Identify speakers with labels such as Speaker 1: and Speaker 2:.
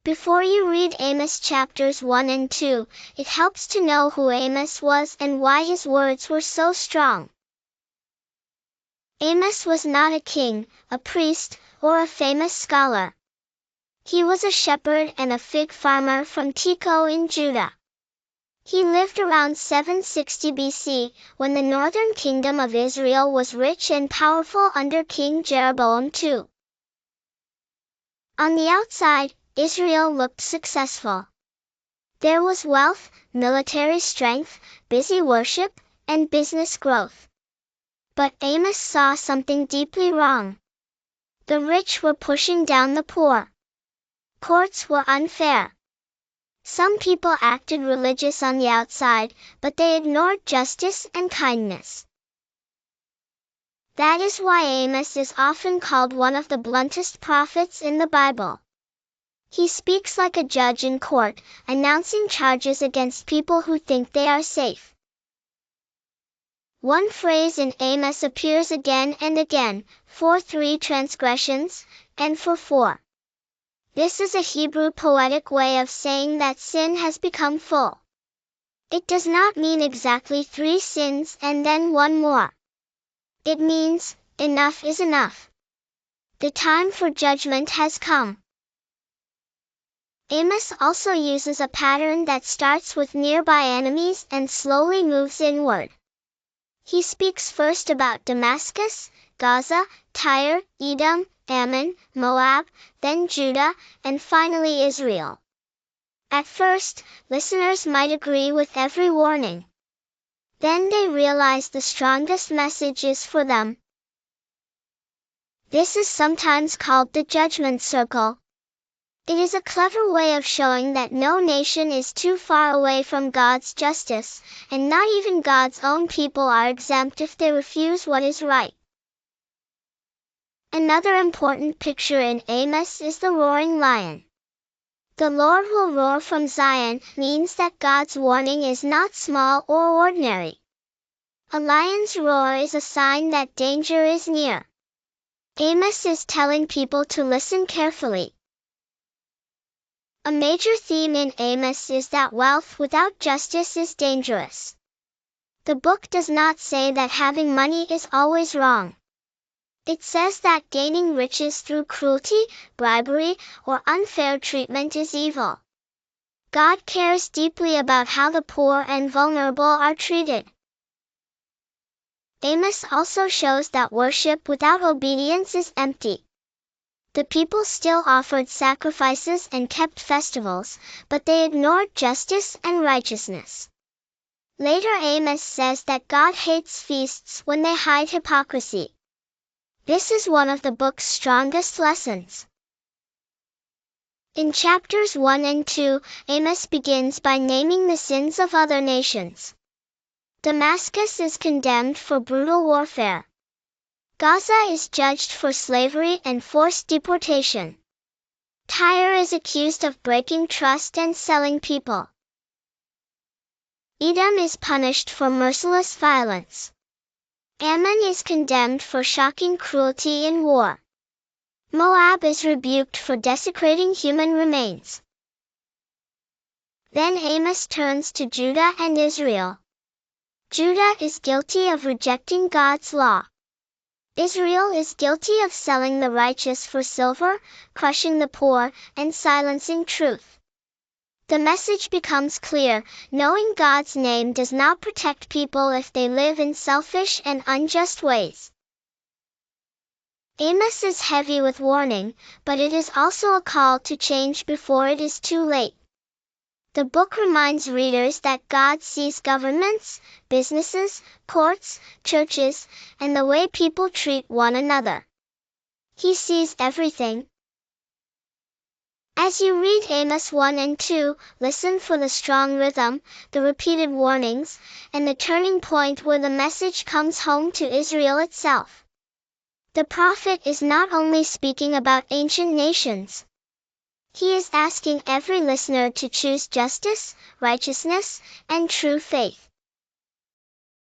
Speaker 1: Before you read Amos chapters 1 and 2, it helps to know who Amos was and why his words were so strong. Amos was not a king, a priest, or a famous scholar. He was a shepherd and a fig farmer from Tekoa in Judah. He lived around 760 BC, when the northern kingdom of Israel was rich and powerful under King Jeroboam II. On the outside, Israel looked successful. There was wealth, military strength, busy worship, and business growth. But Amos saw something deeply wrong. The rich were pushing down the poor. Courts were unfair. Some people acted religious on the outside, but they ignored justice and kindness. That is why Amos is often called one of the bluntest prophets in the Bible. He speaks like a judge in court, announcing charges against people who think they are safe. One phrase in Amos appears again and again, for 3 transgressions, and for 4. This is a Hebrew poetic way of saying that sin has become full. It does not mean exactly 3 sins and then 1 more. It means, enough is enough. The time for judgment has come. Amos also uses a pattern that starts with nearby enemies and slowly moves inward. He speaks first about Damascus, Gaza, Tyre, Edom, Ammon, Moab, then Judah, and finally Israel. At first, listeners might agree with every warning. Then they realize the strongest message is for them. This is sometimes called the judgment circle. It is a clever way of showing that no nation is too far away from God's justice, and not even God's own people are exempt if they refuse what is right. Another important picture in Amos is the roaring lion. The Lord will roar from Zion means that God's warning is not small or ordinary. A lion's roar is a sign that danger is near. Amos is telling people to listen carefully. A major theme in Amos is that wealth without justice is dangerous. The book does not say that having money is always wrong. It says that gaining riches through cruelty, bribery, or unfair treatment is evil. God cares deeply about how the poor and vulnerable are treated. Amos also shows that worship without obedience is empty. The people still offered sacrifices and kept festivals, but they ignored justice and righteousness. Later Amos says that God hates feasts when they hide hypocrisy. This is one of the book's strongest lessons. In chapters 1 and 2, Amos begins by naming the sins of other nations. Damascus is condemned for brutal warfare. Gaza is judged for slavery and forced deportation. Tyre is accused of breaking trust and selling people. Edom is punished for merciless violence. Ammon is condemned for shocking cruelty in war. Moab is rebuked for desecrating human remains. Then Amos turns to Judah and Israel. Judah is guilty of rejecting God's law. Israel is guilty of selling the righteous for silver, crushing the poor, and silencing truth. The message becomes clear: knowing God's name does not protect people if they live in selfish and unjust ways. Amos is heavy with warning, but it is also a call to change before it is too late. The book reminds readers that God sees governments, businesses, courts, churches, and the way people treat one another. He sees everything. As you read Amos 1 and 2, listen for the strong rhythm, the repeated warnings, and the turning point where the message comes home to Israel itself. The prophet is not only speaking about ancient nations. He is asking every listener to choose justice, righteousness, and true faith.